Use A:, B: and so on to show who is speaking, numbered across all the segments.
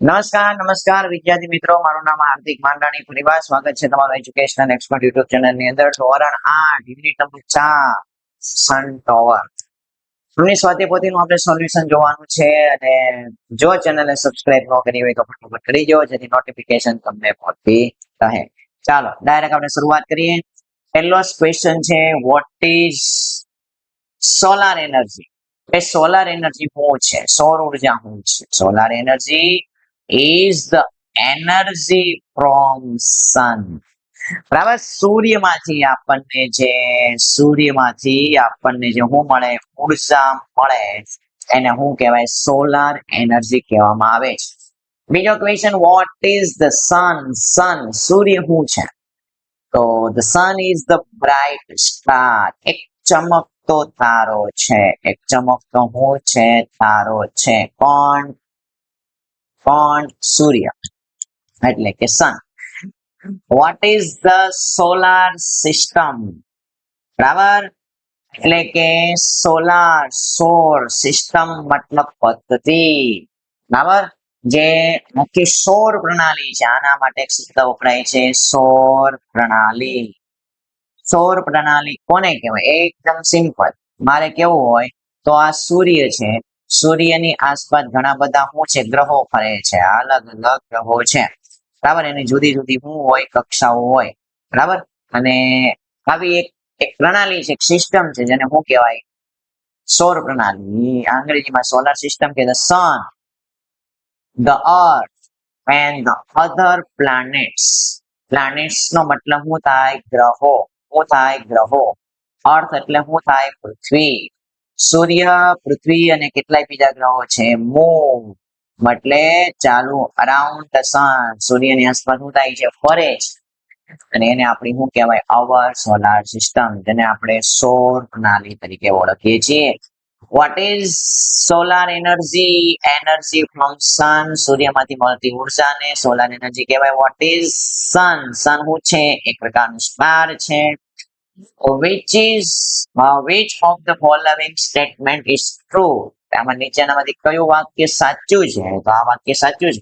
A: નમસ્કાર વિદ્યાર્થી મિત્રો, મારું નામ હાર્દિક માંડાણી. ફરીવાર સ્વાગત છે તમારું એજ્યુકેશનલ એક્સપર્ટ યુટ્યુબ ચેનલ ની અંદર. ધોરણ 8 યુનિટ નંબર 4 સન ટોવર ની સ્વાધ્યાય પોથીનું આપણે સોલ્યુશન જોવાનું છે. અને જો ચેનલને સબસ્ક્રાઇબ ન કરી હોય તો ફટાફટ કરી દો, જેથી નોટિફિકેશન તમને પહોંચતી રહે. ચાલો ડાયરેક્ટ આપણે શરૂઆત કરીએ. પહેલો ક્વેશ્ચન છે, vote is solar energy? A solar energy શું છે? સૌર ઉર્જા શું છે? Solar energy is the energy from sun. બરાબર, સૂર્યમાંથી આપણને જે શું મળે, ઉર્જા મળે, એને શું કહેવાય? સોલાર એનર્જી કહેવામાં આવે છે. બીજો question, what is the sun? Sun સૂર્ય શું છે? તો the sun is the bright star. એક ચમકતો તારો છે. એક ચમકતો શું છે? તારો છે. કોણ? સૂર્ય, એટલે કે sun. What is the solar system? બરાબર, એટલે કે સૌર સિસ્ટમ મતલબ પદ્ધતિ. બરાબર, જે મુખ્ય સૌર પ્રણાલી છે, આના માટે એક શબ્દ વપરાય છે, સૌર પ્રણાલી. સૌર પ્રણાલી કોને કહેવાય? એકદમ સિમ્પલ. મારે કેવું હોય તો આ સૂર્ય છે, સૂર્યની આસપાસ ઘણા બધા શું છે? ગ્રહો ફરે છે. અલગ અલગ ગ્રહો છે. બરાબર, એની જુદી જુદી શું હોય? કક્ષાઓ હોય. બરાબર, અને આવી એક પ્રણાલી છે, એક સિસ્ટમ છે, જેને શું કહેવાય? સૌર પ્રણાલી. અંગ્રેજીમાં સોલાર સિસ્ટમ કે the sun, the earth and the other planets. Planets નો મતલબ શું થાય? ગ્રહો. શું થાય? ગ્રહો. અર્થ એટલે શું થાય? પૃથ્વી. સૂર્ય, પૃથ્વી અને કેટલાય બીજા ગ્રહો છે. મૂન એટલે ચાલુ, અરાઉન્ડ ધ સન. સૂર્યની આસપાસ શું થાય છે? ફરે છે. અને એને આપણે શું કહેવાય? અવર સોલાર સિસ્ટમ, જેને આપણે સૌર પ્રણાલી તરીકે ઓળખીએ છીએ. What is solar energy? Energy from sun. સૂર્યમાંથી મળતી ઉર્જાને સોલાર એનર્જી કહેવાય. What is sun? સન શું છે? એક પ્રકારનું સ્ટાર છે. which of the following statement is true? આમાં નીચેનામાંથી કયું વાક્ય સાચું છે? તો આ વાક્ય સાચું છે.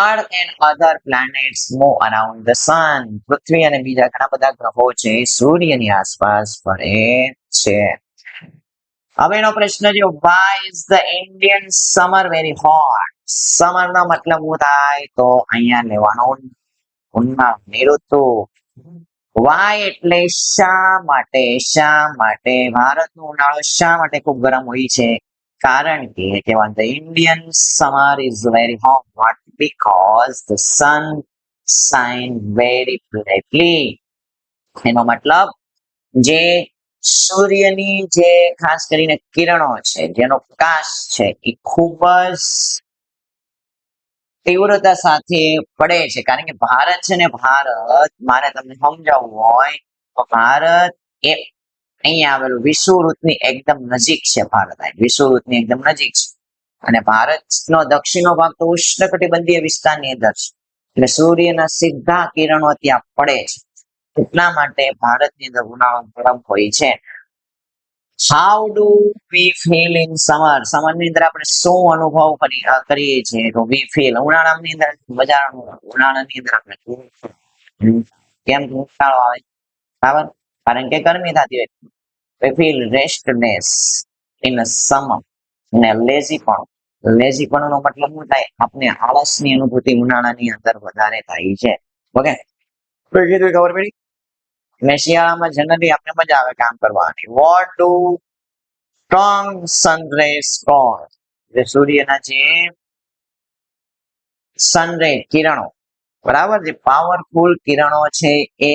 A: Earth and other planets move around the sun. પૃથ્વી અને બીજા ઘણા બધા ગ્રહો છે, સૂર્યની આસપાસ ફરે છે. હવે એનો પ્રશ્ન છે, why is the Indian summer very hot? Summer નો મતલબ શું થાય? તો અહીંયા લેવાનો ઉનાળાની ઋતુ. વાય એટલે શા માટે? શા માટે ભારતનો ઉનાળો શા માટે ખૂબ ગરમ હોય છે? કારણ કે the Indian summer is very hot because the sun shine very brightly. એનો મતલબ જે સૂર્યની જે ખાસ કરીને કિરણો છે, જેનો પ્રકાશ છે, એ ખૂબ જ તીવ્રતા સાથે પડે છે. કારણ કે ભારત છે ને, ભારત મારે તમને સમજાવવું હોય તો ભારત એ અહીંયા આવેલું વિષુવવૃત્તની એકદમ નજીક છે. ભારત વિષુવવૃત્તની એકદમ નજીક છે, અને ભારતનો દક્ષિણનો ભાગ તો ઉષ્ણકટિબંધીય વિસ્તારની અંદર છે, એટલે સૂર્યના સીધા કિરણો ત્યાં પડે છે. એટલા માટે ભારતની અંદર ઉનાળો ગરમ હોય છે. How do we feel in summer? Summer ની અંદર આપણે શું અનુભવ કરીએ છીએ? તો we feel, ઉનાળાની અંદર ઉનાળાની અંદર આપણે કેમ ઉનાળો આવે? બરાબર, કારણ કે ગરમી થતી હોય. we feel restless in the summer. અને લેઝીપણું નો મતલબ શું થાય? આપણે આળસની અનુભૂતિ ઉનાળાની અંદર વધારે થાય છે. ઓકે, ખબર પડી? અને શિયાળામાં જનરલી આપણે મજા આવે કામ કરવાની. What do strong sun rays cause? જે સૂર્યના જે સનરે કિરણો, બરાબર, જે પાવરફુલ કિરણો છે, એ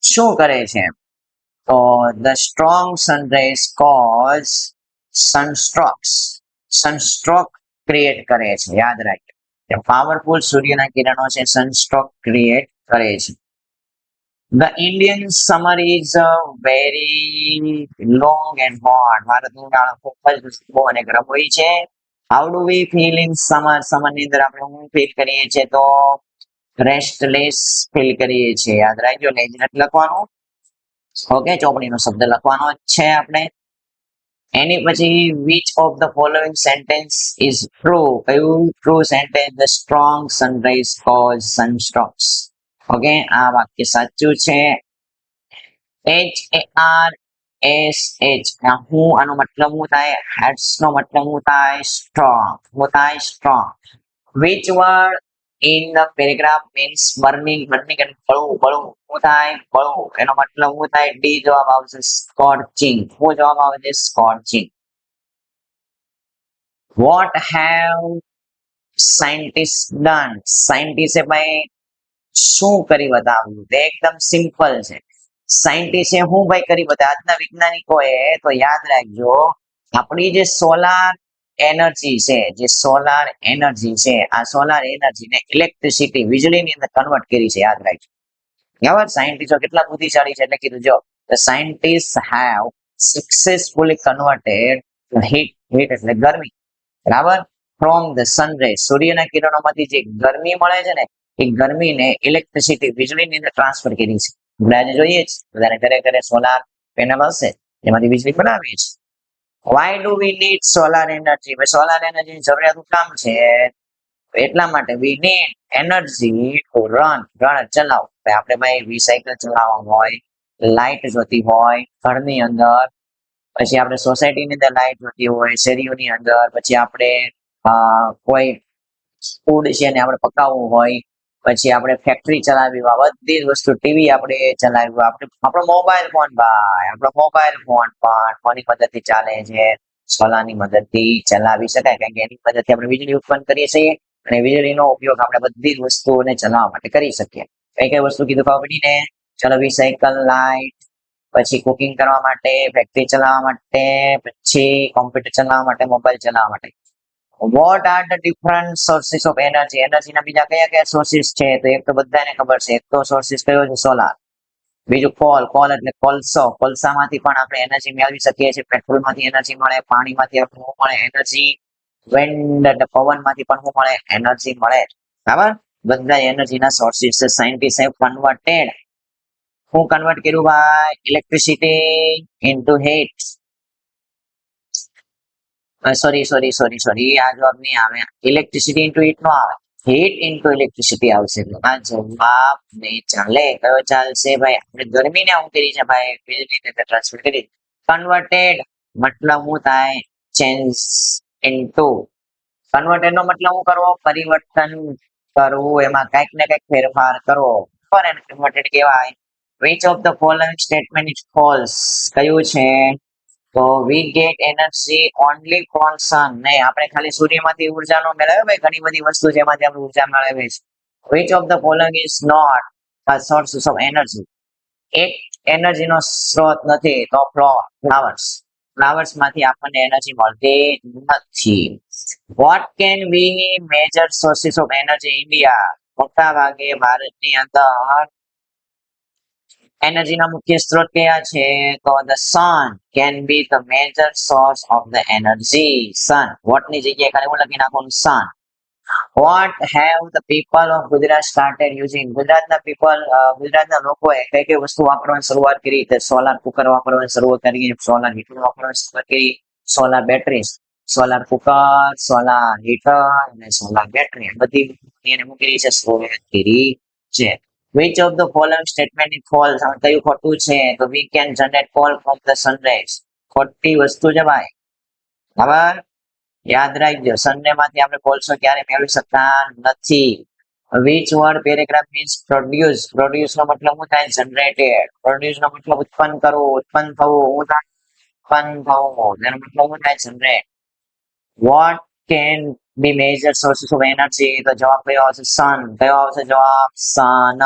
A: શું કરે છે? તો the strong sun rays cause sunstroke create કરે છે. યાદ રાખજો, પાવરફુલ સૂર્યના કિરણો છે, સનસ્ટ્રોક ક્રિએટ કરે છે. The Indian summer is very long and hot. ભારતનો ઉનાળો ખૂબ જ બહુ અને ગરમ હોય છે. How do we feel in summer? સમરની અંદર આપણે શું ફીલ કરીએ છીએ? તો રેસ્ટલેસ ફીલ કરીએ છીએ. યાદ રાખજો, લેઝી નથી લખવાનું. ઓકે, ચોપડીનો શબ્દ લખવાનો છે આપણે. એની પછી which of the following sentence is true? કયું true sentence? The strong sunrise cause sunstroke. Okay, આ વાક્ય સાચું છે. HARSH, હું આનો મતલબ શું થાય? હેડ્સ નો મતલબ શું થાય? સ્ટ્રોંગ. શું થાય? Strong. Which word in the paragraph means burning? Burning એટલે બળવું. બળવું શું થાય? બળવું. એનો મતલબ શું થાય? ડી જવાબ આવશે. સ્કોર્ચિંગ. શું જવાબ આવે છે? સ્કોર્ચિંગ. What have scientists done? સાયન્ટિસ્ટે ભાઈ શું કરી બતાવ્યું? તે એકદમ સિમ્પલ છે. સાયન્ટિસ્ટે શું ભાઈ કરી બતાવ્યું? આજના વૈજ્ઞાનિકોએ તો યાદ રાખજો, આપણી જે સોલાર એનર્જી છે, જે સોલાર એનર્જી છે, આ સોલાર એનર્જીને ઇલેક્ટ્રિસિટી વીજળીની અંદર કન્વર્ટ કરી છે. યાદ રાખજો. બરાબર, સાયન્ટિસ્ટો કેટલા બુદ્ધિશાળી છે એટલે કીધું જો the scientists have successfully converted heat એટલે ગરમી, બરાબર, from the sun rays, સૂર્યના કિરણોમાંથી જે ગરમી મળે છે ને, એ ગરમીને ઇલેક્ટ્રિસિટી વીજળીની અંદર ટ્રાન્સફર કરી છે. આપણે આજે જોઈએ જ બધાને ઘરે ઘરે સોલાર પેનલ હશે, એમાંથી વીજળી બનાવીએ છીએ. Why do we need solar energy? Solar એનર્જીની જરૂરિયાત શું કામ છે? એટલા માટે we need energy to run ચલાવ. આપણે ભાઈ રિસાયકલ ચલાવવાનું હોય, લાઇટ જોતી હોય ઘરની અંદર, પછી આપણે સોસાયટીની અંદર લાઇટ જોતી હોય, શેરીઓની અંદર, પછી આપણે કોઈ ફૂડ છે ને આપણે પકાવવું હોય, પછી આપણે ફેક્ટરી ચલાવવી હોય, બધી જ વસ્તુ, ટીવી આપણે ચલાવવી હોય, આપણો મોબાઈલ ફોન, ભાઈ આપણો મોબાઈલ ફોન પણ કોની મદદથી ચાલે છે? સોલારની મદદથી ચલાવી શકાય, કારણ કે એની મદદથી આપણે વીજળી ઉત્પન્ન કરીએ છીએ અને વીજળીનો ઉપયોગ આપણે બધી જ વસ્તુઓને ચલાવવા માટે કરી શકીએ. કઈ કઈ વસ્તુ કીધું ખબર પડી ને? ચલો, રિસાયકલ, લાઇટ, પછી કુકિંગ કરવા માટે, ફેક્ટરી ચલાવવા માટે, પછી કોમ્પ્યુટર ચલાવવા માટે, મોબાઈલ ચલાવવા માટે. What are the different sources of energy? એનર્જીના બીજા કયા કયા સોર્સિસ છે? તો એક તો બધાને ખબર છે, એક તો સોર્સિસ કયો છે? સોલાર. બીજું કોલ એટલે કોલસો, કોલસામાંથી પણ આપણે એનર્જી મેળવી શકીએ છીએ. પેટ્રોલમાંથી એનર્જી મળે, પાણીમાંથી આપણને મળે એનર્જી, વિન્ડ એટલે પવનમાંથી પણ મળે એનર્જી મળે. બરાબર, બધા એનર્જીના સોર્સિસ છે. સાયન્ટિસ્ટ હેવ કન્વર્ટેડ, હું કન્વર્ટ કર્યું ભાઈ? Electricity into heat. સોરી, આ જવાબ નહીં આવે. ઇલેક્ટ્રિસિટી ઇન્ટુ હીટ નો આવે, હીટ ઇન્ટુ ઇલેક્ટ્રિસિટી આવશે. આ જવાબ નહીં ચાલે. કયો ચાલશે ભાઈ? આપણે ગરમીને શું કરી છે ભાઈ? વીજળીને ટ્રાન્સફર કરી. કન્વર્ટેડ મતલબ શું થાય? Change into. કન્વર્ટેડ નો મતલબ શું કરવો? પરિવર્તન કરવું, એમાં કંઈક ને કંઈક ફેરફાર કરવો, પણ એને કન્વર્ટેડ કહેવાય. Which of the following statement is false? કયું છે? તો we get energy only from sun. નહીં, આપણે ખાલી સૂર્યમાંથી ઉર્જાનો મેળવે ભાઈ, ઘણી બધી વસ્તુ છે એમાંથી આપણે ઉર્જા મેળવીએ છીએ. Which of the following is not a source of energy? એક એનર્જીનો સ્ત્રોત નથી તો ફ્લાવર્સ. ફ્લાવર્સમાંથી આપણને એનર્જી મળતી નથી. What can we measure sources of energy in India? મોટા ભાગે ભારતની અંદર એનર્જીના મુખ્ય સ્ત્રોત કયા છે? તો the sun can be the major source of the energy. sun, what ની જગ્યાએ ખાલી હું લખી નાખું sun. What have the people of Gujarat started using? ગુજરાતના લોકોએ કઈ કઈ વસ્તુ વાપરવાની શરૂઆત કરી? તે સોલાર કુકર વાપરવાની શરૂઆત કરી, સોલાર હીટર વાપરવાની શરૂઆત કરી, solar batteries, solar cooker, solar heater અને સોલાર બેટરી બધી એને મૂકી છે, શરૂઆત કરી છે. Which of the following statement is false? કયું ખોટું છે? તો we can generate coal from the sun rays. ખોટી વસ્તુ છે ભાઈ, બરાબર, યાદ રાખજો. સનરેમાંથી આપણે કોલસો ક્યારે મેળવી શકતા નથી. Which word paragraph means produce? Produce નો મતલબ શું થાય? Generated. Produce નો મતલબ ઉત્પન્ન કરવું, ઉત્પન્ન થવું. શું થાય? ઉત્પન્ન થવું, એનો મતલબ શું થાય? Generate. What can be major sources of energy? તો જવાબ કયો આવશે? sun. કયો આવશે જવાબ? sun.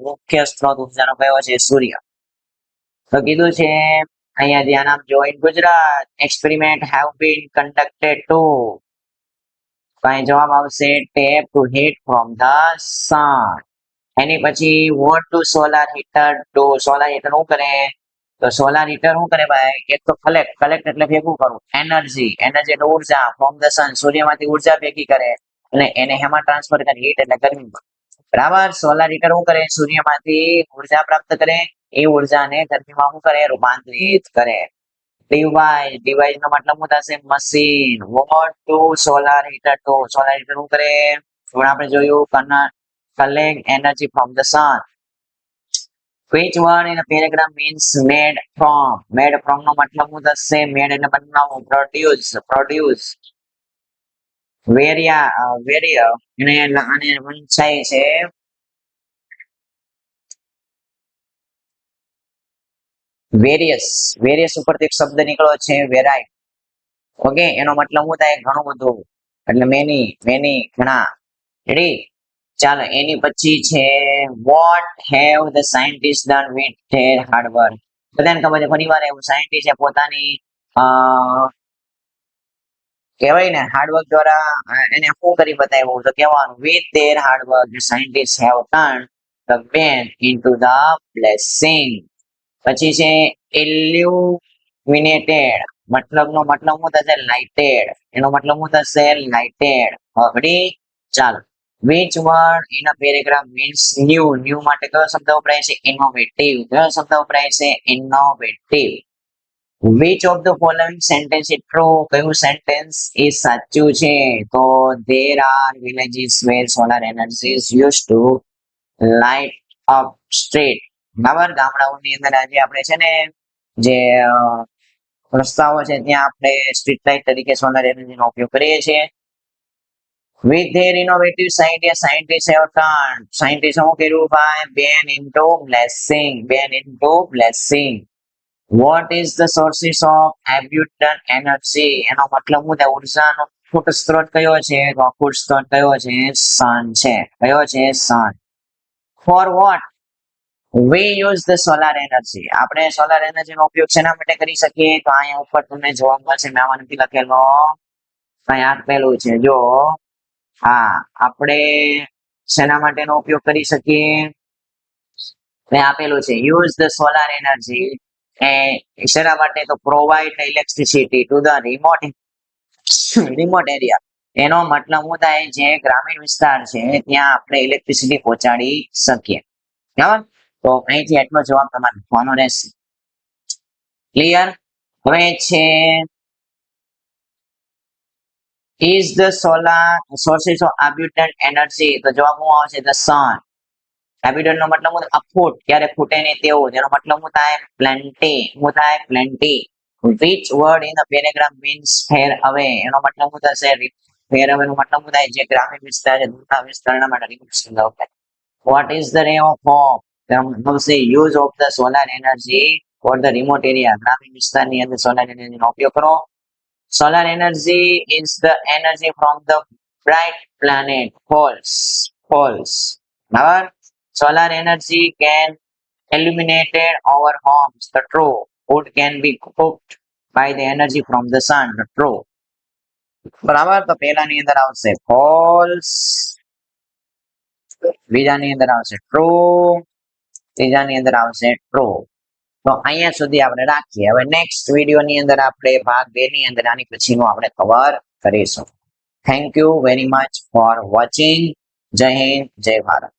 A: મુખ્ય સ્ત્રોત ઉર્જાનો કયો છે? સૂર્ય. તો કીધું છે અહીંયા ધ્યાન આપજો. In Gujarat experiment have been conducted to, કઈ જવાબ આવશે? Tap to heat from the sun. એની પછી what to solar heater to? Solar heater શું કરે? તો સોલાર હીટર શું કરે ભાઈ? એક તો કલેક્ટ એટલે ભેગું કરવું, એનર્જી એટલે ઉર્જા, ફ્રોમ ધ સન સૂર્યમાંથી ઉર્જા ભેગી કરે અને એને હેમાં ટ્રાન્સફર કરે, હીટ એટલે ગરમી. બરાબર, સોલાર હીટર શું કરે? સૂર્યમાંથી ઉર્જા પ્રાપ્ત કરે, એ ઉર્જાને ગરમીમાં શું કરે? રૂપાંતરિત કરે. ડિવાઇસ નો મતલબ શું થશે? Machine. What to solar heater to? Solar heater શું કરે? હમણાં આપણે જોયું collect energy from the sun. Which word in a paragraph means made from? Made from નો મતલબ શું થશે? made એટલે બનાવવું. produce. વેરિયા અને વંચાય છે વેરિયસ ઉપરથી એક શબ્દ નીકળ્યો છે વેરાય. ઓકે, એનો મતલબ શું થાય? ઘણું બધું, એટલે મેની ઘણા. રેડી? ચાલો, એની પછી છે what have the scientists done with their hard work? બધાને ખબર છે ઘણી વાર એવું સાયન્ટિસ્ટ પોતાની કહેવાય ને હાર્ડવર્ક દ્વારા એને શું કરી બતાવ્યું? તો કહેવાનું with their hard work the scientists have turned the pain into the blessing. પછી છે illuminated. મતલબનો મતલબ શું થશે? લાઇટેડ. એનો મતલબ શું થશે? લાઇટેડ. રેડી? ચાલો, which word in a paragraph means new માટે કયો શબ્દ વપરાય છે? innovative. કયો શબ્દ વપરાય છે? innovative. which of the following sentence is true? કયું સેન્ટેન્સ એ સાચું છે? તો there are villages where solar energy is used to light up street. બરાબર, ગામડાઓની અંદર આજે આપણે છે ને જે રસ્તાઓ છે ત્યાં આપણે સ્ટ્રીટ લાઇટ તરીકે સોલાર એનર્જીનો ઉપયોગ કરીએ છીએ. with their innovative idea scientists have turned. સાયન્ટિસ્ટો શું કર્યું ભાઈ? ban into blessing. what is the sources of abundant energy? એનો મતલબ શું થાય? ઉર્જાનો અખૂટ સ્ત્રોત કયો છે? તો અખૂટ સ્ત્રોત કયો છે? sun છે. કયો છે? sun. for what we use the solar energy? આપણે સોલાર એનર્જીનો ઉપયોગ શેના માટે કરી શકીએ? તો અહીંયા ઉપર તમને જોવા મળશે, મેં આમાં નથી લખેલો, અહીંયા આપેલું છે જો. હા, આપણે શેના માટેનો ઉપયોગ કરી શકીએ? મેં આપેલું છે યુઝ ધ સોલાર એનર્જી શેના માટે? તો provide electricity to the remote area. એનો મતલબ શું થાય? જે ગ્રામીણ વિસ્તાર છે ત્યાં આપણે ઇલેક્ટ્રિસિટી પહોંચાડી શકીએ. બરાબર? તો અહીંથી એટલો જવાબ તમારે લખવાનો રહેશે. ક્લિયર? હવે છે is the solar sources of abundant energy? તો જવાબ શું આવશે? the sun. abundant નો મતલબ શું? અખૂટ, ક્યારે ખૂટે નહીં તેવું. જેનો મતલબ શું થાય? plenty. શું થાય? plenty. which word in the paragraph means far away? એનો મતલબ શું થશે? far away નો મતલબ શું થાય? જે ગ્રામીણ વિસ્તાર છે, દૂરના વિસ્તારના માટે રિમોટ શબ્દ વપરાય. what is the ray of hope? use of the solar energy for the remote area. ગ્રામીણ વિસ્તારની અંદર સોલાર એનર્જીનો ઉપયોગ કરો. solar energy is the energy from the bright planet false. બરાબર? solar energy can illuminate our homes. The true. food can be cooked by the energy from the sun. The true. બરાબર? તો પહેલાની અંદર આવશે false, બીજાની અંદર આવશે true, ત્રીજાની અંદર આવશે true. તો અહીંયા સુધી આપણે રાખીએ. હવે નેક્સ્ટ વિડીયોની અંદર આપણે ભાગ 2 ની અંદર આની પછીનું આપણે કવર કરીશું. Thank you very much for watching. જય હિન્દ, જય ભારત.